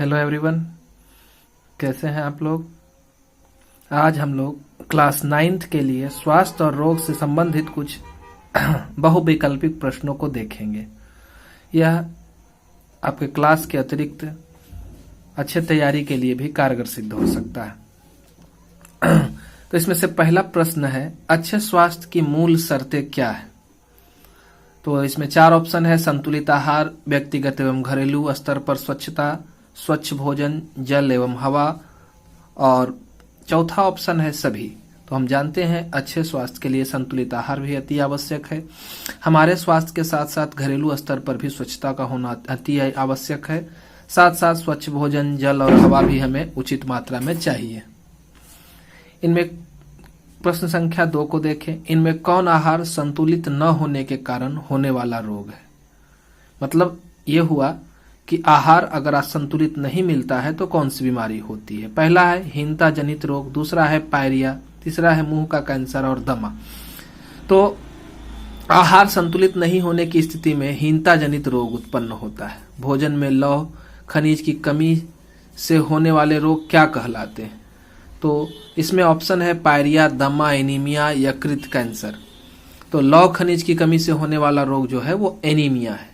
Hello everyone, कैसे हैं आप लोग। आज हम लोग क्लास 9th के लिए स्वास्थ्य और रोग से संबंधित कुछ बहुविकल्पिक प्रश्नों को देखेंगे। यह आपके क्लास के अतिरिक्त अच्छे तैयारी के लिए भी कारगर सिद्ध हो सकता है। तो इसमें से पहला प्रश्न है, अच्छे स्वास्थ्य की मूल शर्तें क्या है। तो इसमें 4 ऑप्शन है। संतुलित आहार, व्यक्तिगत एवं घरेलू स्तर पर स्वच्छता, स्वच्छ भोजन, जल एवं हवा, और चौथा ऑप्शन है सभी। तो हम जानते हैं अच्छे स्वास्थ्य के लिए संतुलित आहार भी अति आवश्यक है। हमारे स्वास्थ्य के साथ साथ घरेलू स्तर पर भी स्वच्छता का होना अति आवश्यक है। साथ साथ स्वच्छ भोजन, जल और हवा भी हमें उचित मात्रा में चाहिए। इनमें प्रश्न संख्या 2 को देखें। इनमें कौन आहार संतुलित न होने के कारण होने वाला रोग है। मतलब ये हुआ कि आहार अगर असंतुलित नहीं मिलता है तो कौन सी बीमारी होती है। पहला है हीनता जनित रोग, दूसरा है पायरिया, तीसरा है मुंह का कैंसर और दमा। तो आहार संतुलित नहीं होने की स्थिति में हीनता जनित रोग उत्पन्न होता है। भोजन में लौह खनिज की कमी से होने वाले रोग क्या कहलाते हैं। तो इसमें ऑप्शन है पायरिया, दमा, एनीमिया, यकृत कैंसर। तो लौह खनिज की कमी से होने वाला रोग जो है वो एनीमिया है।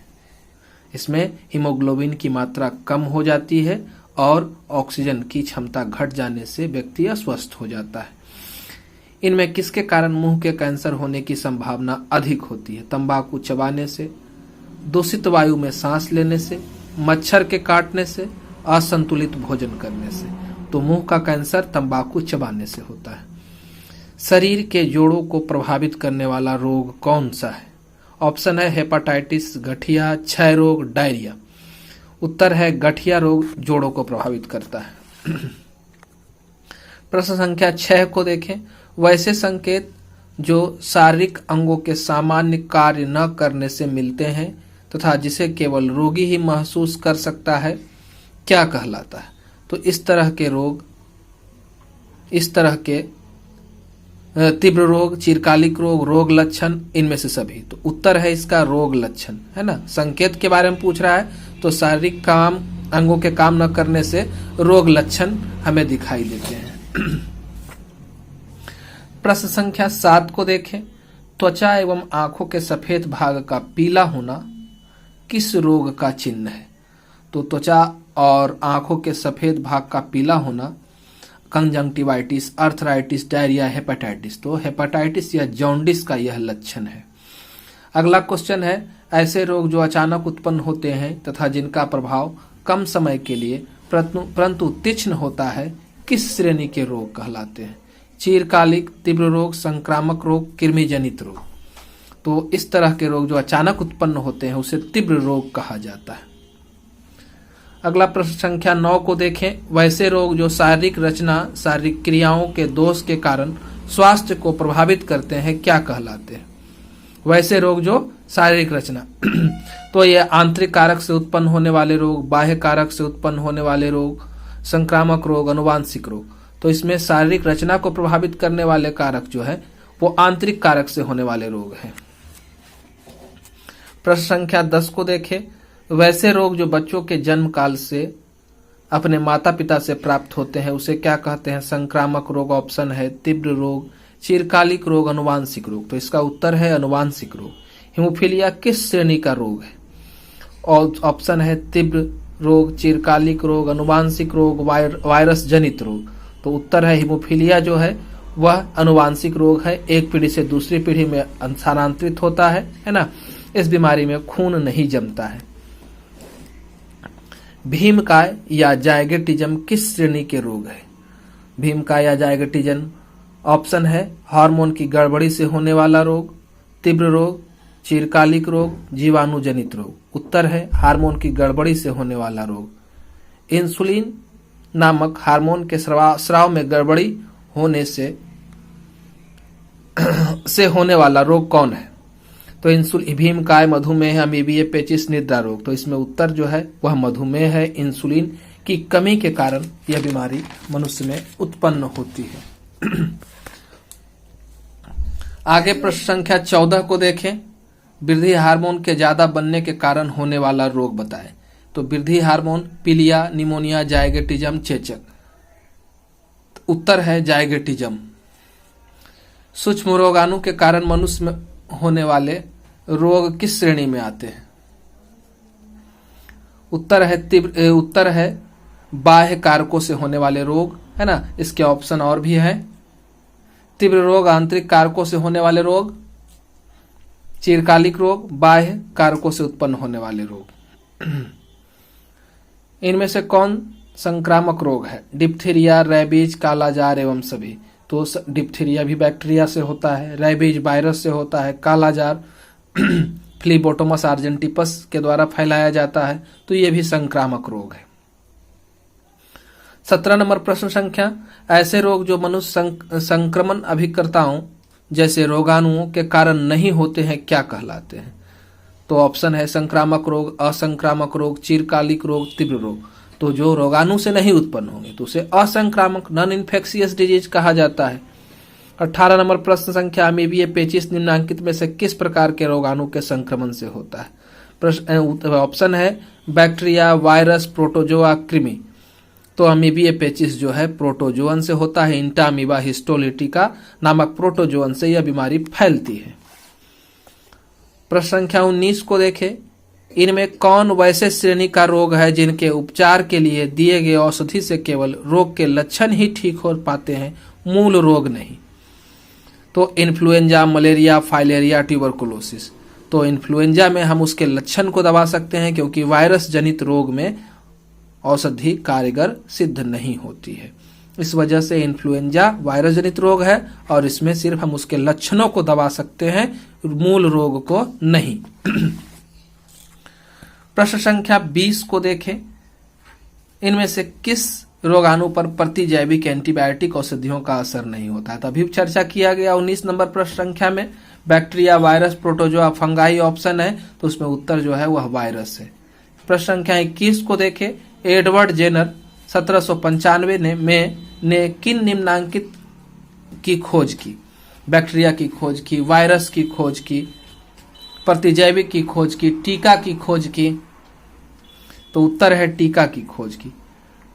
इसमें हीमोग्लोबिन की मात्रा कम हो जाती है और ऑक्सीजन की क्षमता घट जाने से व्यक्ति अस्वस्थ हो जाता है। इनमें किसके कारण मुंह के कैंसर होने की संभावना अधिक होती है। तंबाकू चबाने से, दूषित वायु में सांस लेने से, मच्छर के काटने से, असंतुलित भोजन करने से। तो मुंह का कैंसर तंबाकू चबाने से होता है। शरीर के जोड़ों को प्रभावित करने वाला रोग कौन सा है। ऑप्शन है हेपाटाइटिस, गठिया, क्षय रोग, डायरिया। उत्तर है गठिया रोग जोड़ों को प्रभावित करता है। प्रश्न संख्या 6 को देखें। वैसे संकेत जो शारीरिक अंगों के सामान्य कार्य न करने से मिलते हैं तथा जिसे केवल रोगी ही महसूस कर सकता है, क्या कहलाता है। तो इस तरह के रोग, इस तरह के तीव्र रोग, चिरकालिक रोग, रोग लक्षण, इनमें से सभी। तो उत्तर है इसका रोग लक्षण, है ना। संकेत के बारे में पूछ रहा है तो शारीरिक काम, अंगों के काम न करने से रोग लक्षण हमें दिखाई देते हैं। प्रश्न संख्या 7 को देखें। त्वचा एवं आंखों के सफेद भाग का पीला होना किस रोग का चिन्ह है। तो त्वचा और आंखों के सफेद भाग का पीला होना कंजंक्टिवाइटिस, अर्थराइटिस, डायरिया, हेपेटाइटिस। तो हेपेटाइटिस या जॉन्डिस का यह लक्षण है। अगला क्वेश्चन है, ऐसे रोग जो अचानक उत्पन्न होते हैं तथा जिनका प्रभाव कम समय के लिए परंतु तीक्ष्ण होता है, किस श्रेणी के रोग कहलाते हैं। चिरकालिक, तीव्र रोग, संक्रामक रोग, कृमि जनित रोग। तो इस तरह के रोग जो अचानक उत्पन्न होते हैं उसे तीव्र रोग कहा जाता है। अगला प्रश्न संख्या 9 को देखें। वैसे रोग जो शारीरिक रचना, शारीरिक क्रियाओं के दोष के कारण स्वास्थ्य को प्रभावित करते हैं, क्या कहलाते हैं। वैसे रोग जो शारीरिक रचना तो ये आंतरिक कारक से उत्पन्न होने वाले रोग, बाह्य कारक से उत्पन्न होने वाले रोग, संक्रामक रोग, अनुवांशिक रोग। तो इसमें शारीरिक रचना को प्रभावित करने वाले कारक जो है वो आंतरिक कारक से होने वाले रोग हैं। प्रश्न संख्या 10 को देखें। वैसे रोग जो बच्चों के जन्म काल से अपने माता पिता से प्राप्त होते हैं उसे क्या कहते हैं। संक्रामक रोग ऑप्शन है, तीव्र रोग, चिरकालिक रोग, अनुवांशिक रोग। तो इसका उत्तर है अनुवांशिक रोग। हिमोफीलिया किस श्रेणी का रोग है। और ऑप्शन है तीव्र रोग, चिरकालिक रोग, अनुवांशिक रोग, वायरस जनित रोग। तो उत्तर है हिमोफीलिया जो है वह अनुवांशिक रोग है। एक पीढ़ी से दूसरी पीढ़ी में स्थानांतरित होता है ना। इस बीमारी में खून नहीं जमता है। भीमकाय या जायगेटिज्म किस श्रेणी के रोग है। भीमकाय या जायगेटिज्म ऑप्शन है हार्मोन की गड़बड़ी से होने वाला रोग, तीव्र रोग, चिरकालिक रोग, जीवाणु जनित रोग। उत्तर है हार्मोन की गड़बड़ी से होने वाला रोग। इंसुलिन नामक हार्मोन के स्राव में गड़बड़ी होने से होने वाला रोग कौन है। तो इंसुलिन, भीमकाय, मधुमेह, अमीबीय, पेचिस, निद्रा रोग। तो इसमें उत्तर जो है वह मधुमेह है। इंसुलिन की कमी के कारण यह बीमारी मनुष्य में उत्पन्न होती है। आगे प्रश्न संख्या 14 को देखें। वृद्धि हार्मोन के ज्यादा बनने के कारण होने वाला रोग बताएं। तो वृद्धि हार्मोन, पीलिया, निमोनिया, जायगेटिज्म, चेचक। उत्तर है जायगेटिज्म। सूक्ष्म रोगाणु के कारण मनुष्य में होने वाले रोग किस श्रेणी में आते हैं? उत्तर है बाह्य कारकों से होने वाले रोग, है ना। इसके ऑप्शन और भी है। तीव्र रोग, आंतरिक कारकों से होने वाले रोग, चिरकालिक रोग, बाह्य कारकों से उत्पन्न होने वाले रोग। इनमें से कौन संक्रामक रोग है? डिप्थीरिया, रेबीज, कालाजार एवं सभी। तो डिप्थीरिया भी बैक्टीरिया से होता है, रेबीज वायरस से होता है, कालाजार फ्लीबोटोमस आर्जेंटिपस के द्वारा फैलाया जाता है। तो ये भी संक्रामक रोग है। 17 नंबर प्रश्न संख्या, ऐसे रोग जो मनुष्य संक्रमण अभिकर्ताओं जैसे रोगाणुओं के कारण नहीं होते हैं क्या कहलाते हैं? तो ऑप्शन है संक्रामक रोग, असंक्रामक रोग, चिरकालिक रोग, तीव्र रोग। तो जो रोगाणु से नहीं उत्पन्न होंगे तो उसे असंक्रामक नॉन इन्फेक्शियस डिजीज कहा जाता है। 18 नंबर प्रश्न संख्या, अमीबीय पेचिस निम्नांकित में से किस प्रकार के रोगाणु के संक्रमण से होता है? प्रश्न ऑप्शन है बैक्टीरिया, वायरस, प्रोटोजोआ, कृमि। तो अमीबीय पेचिस जो है प्रोटोजोअन से होता है। इंटामीबा हिस्टोलिटिका नामक प्रोटोजोअन से यह बीमारी फैलती है। प्रश्न संख्या 19 को देखें। इनमें कौन वैसे श्रेणी का रोग है जिनके उपचार के लिए दिए गए औषधि से केवल रोग के लक्षण ही ठीक हो पाते हैं, मूल रोग नहीं? तो इन्फ्लुएंजा, मलेरिया, फाइलेरिया, ट्यूबरकुलोसिस। तो इन्फ्लुएंजा में हम उसके लक्षण को दबा सकते हैं क्योंकि वायरस जनित रोग में औषधि कारगर सिद्ध नहीं होती है। इस वजह से इन्फ्लुएंजा वायरस जनित रोग है और इसमें सिर्फ हम उसके लक्षणों को दबा सकते हैं, मूल रोग को नहीं। प्रश्न संख्या 20 को देखें। इनमें से किस रोगाणु पर प्रतिजैविक एंटीबायोटिक औषधियों का असर नहीं होता है? तो अभी चर्चा किया गया 19 नंबर प्रश्न संख्या में bacteria, virus, protozoa, fungi option है, तो उसमें उत्तर जो है वह वायरस है। प्रश्न संख्या 21 को देखें। एडवर्ड जेनर 1795 ने किन निम्नांकित की खोज की? बैक्टीरिया की खोज की, वायरस की खोज की, प्रतिजैविक की खोज की, टीका की खोज की? तो उत्तर है टीका की खोज की।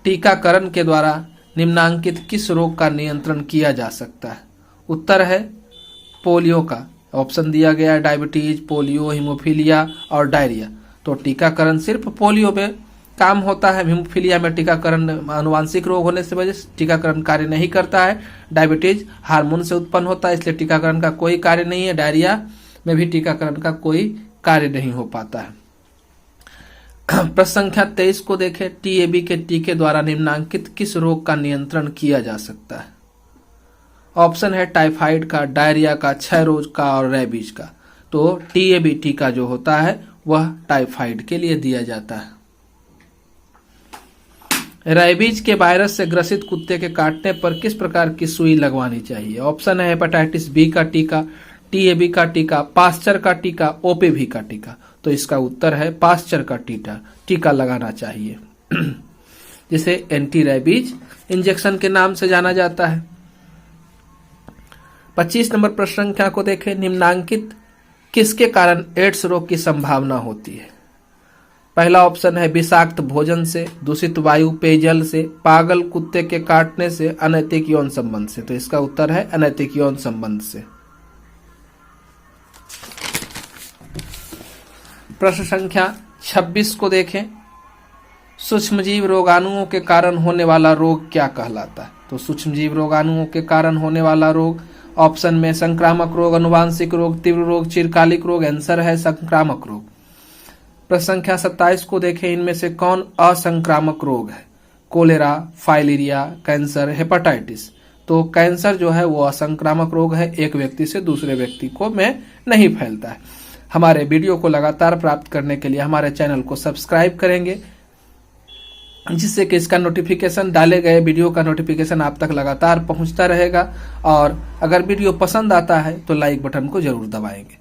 टीकाकरण के द्वारा निम्नांकित किस रोग का नियंत्रण किया जा सकता है? उत्तर है पोलियो का। ऑप्शन दिया गया है डायबिटीज, पोलियो, हीमोफीलिया और डायरिया। तो टीकाकरण सिर्फ पोलियो में काम होता है। हीमोफीलिया में टीकाकरण आनुवांशिक रोग होने से वजह से टीकाकरण कार्य नहीं करता है। डायबिटीज हार्मोन से उत्पन्न होता है, इसलिए टीकाकरण का कोई कार्य नहीं है। डायरिया में भी टीकाकरण का कोई कार्य नहीं हो पाता है। प्रश्न संख्या 23 को देखें। टीएबी के टीके द्वारा निम्नांकित किस रोग का नियंत्रण किया जा सकता है? ऑप्शन है टाइफाइड का, डायरिया का, क्षय रोग का और रेबीज का। तो टीएबी टीका जो होता है वह टाइफाइड के लिए दिया जाता है। रेबीज के वायरस से ग्रसित कुत्ते के काटने पर किस प्रकार की सुई लगवानी चाहिए? ऑप्शन है हेपेटाइटिस बी का टीका, टीएबी का टीका, पास्चर का टीका, ओपीवी का टीका। तो इसका उत्तर है पास्चर का टीका लगाना चाहिए, जिसे एंटी रेबीज इंजेक्शन के नाम से जाना जाता है। 25 नंबर प्रश्न संख्या को देखें। निम्नांकित किसके कारण एड्स रोग की संभावना होती है? पहला ऑप्शन है विषाक्त भोजन से, दूषित वायु, पेयजल से, पागल कुत्ते के काटने से, अनैतिक यौन संबंध से। तो इसका उत्तर है अनैतिक यौन संबंध से। प्रश्न संख्या 26 को देखें। सूक्ष्मजीव रोगाणुओं के कारण होने वाला रोग क्या कहलाता है? तो सूक्ष्मजीव रोगाणुओं के कारण होने वाला रोग ऑप्शन में संक्रामक रोग, अनुवांशिक रोग, तीव्र रोग, चिरकालिक रोग। आंसर है संक्रामक रोग। प्रश्न संख्या 27 को देखें। इनमें से कौन असंक्रामक रोग है? Cholera, filaria, cancer, hepatitis. तो कैंसर जो है वो असंक्रामक रोग है, एक व्यक्ति से दूसरे व्यक्ति को में नहीं फैलता है। हमारे वीडियो को लगातार प्राप्त करने के लिए हमारे चैनल को सब्सक्राइब करेंगे, जिससे कि इसका नोटिफिकेशन, डाले गए वीडियो का नोटिफिकेशन आप तक लगातार पहुंचता रहेगा। और अगर वीडियो पसंद आता है तो लाइक बटन को जरूर दबाएंगे।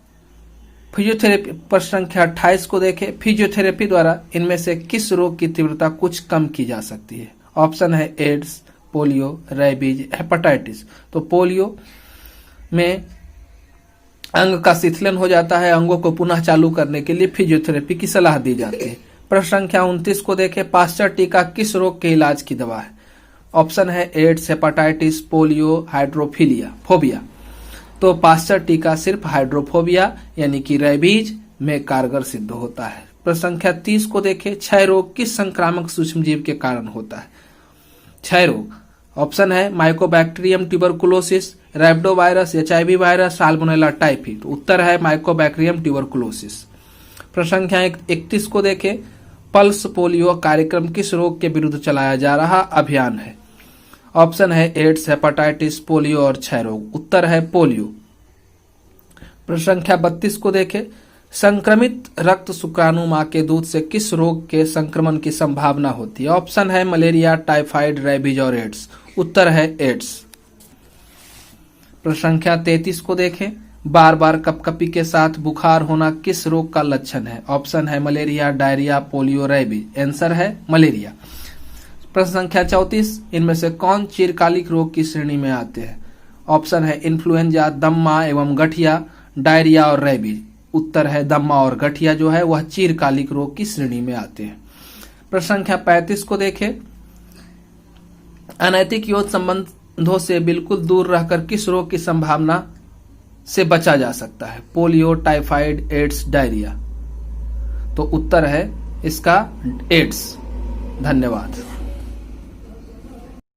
फिजियोथेरेपी प्रश्न संख्या 28 को देखें। फिजियोथेरेपी द्वारा इनमें से किस रोग की तीव्रता कुछ कम की जा सकती है? ऑप्शन है एड्स, पोलियो, रेबीज, हेपेटाइटिस। तो पोलियो में अंग का शिथिलन हो जाता है, अंगों को पुनः चालू करने के लिए फिजियोथेरेपी की सलाह दी जाती है। प्रश्न संख्या 29 को देखें, पास्चर टीका किस रोग के इलाज की दवा है? ऑप्शन है एड्स, हेपाटाइटिस, पोलियो, फोबिया। तो पास्चर टीका सिर्फ हाइड्रोफोबिया यानी कि रेबीज में कारगर सिद्ध होता है। प्रश्न संख्या 30 को देखें, क्षय रोग किस संक्रामक सूक्ष्मजीव के कारण होता है? क्षय रोग ऑप्शन है mycobacterium tuberculosis, rhabdovirus, HIV virus, salmonella typhi. तो उत्तर है माइकोबैक्टीरियम ट्यूबरकुलोसिस। प्रश्न संख्या 31 को देखें, पल्स पोलियो कार्यक्रम किस रोग के विरुद्ध चलाया जा रहा अभियान है? ऑप्शन है एड्स, हेपाटाइटिस, पोलियो और क्षय रोग। उत्तर है पोलियो। प्रश्न संख्या 32 को देखें, संक्रमित रक्त शुक्राणु मां के दूध से किस रोग के संक्रमण की संभावना होती है? ऑप्शन है मलेरिया, टाइफाइड, रेबीज और एड्स। उत्तर है एड्स। प्रश्न संख्या 33 को देखें, बार बार कपकपी के साथ बुखार होना किस रोग का लक्षण है? ऑप्शन है malaria, diarrhoea, polio, rabies. Answer है मलेरिया। प्रश्न संख्या 34, इनमें से कौन चिरकालिक रोग की श्रेणी में आते हैं? ऑप्शन है इन्फ्लुएंजा, दम्मा एवं गठिया, डायरिया और रेबीज। उत्तर है दम्मा और गठिया जो है वह चिरकालिक रोग की श्रेणी में आते हैं। प्रश्न संख्या 35 को देखें, अनैतिक यौन संबंधों से बिल्कुल दूर रहकर किस रोग की संभावना से बचा जा सकता है? Polio, typhoid, AIDS, diarrhoea. तो उत्तर है इसका एड्स। धन्यवाद।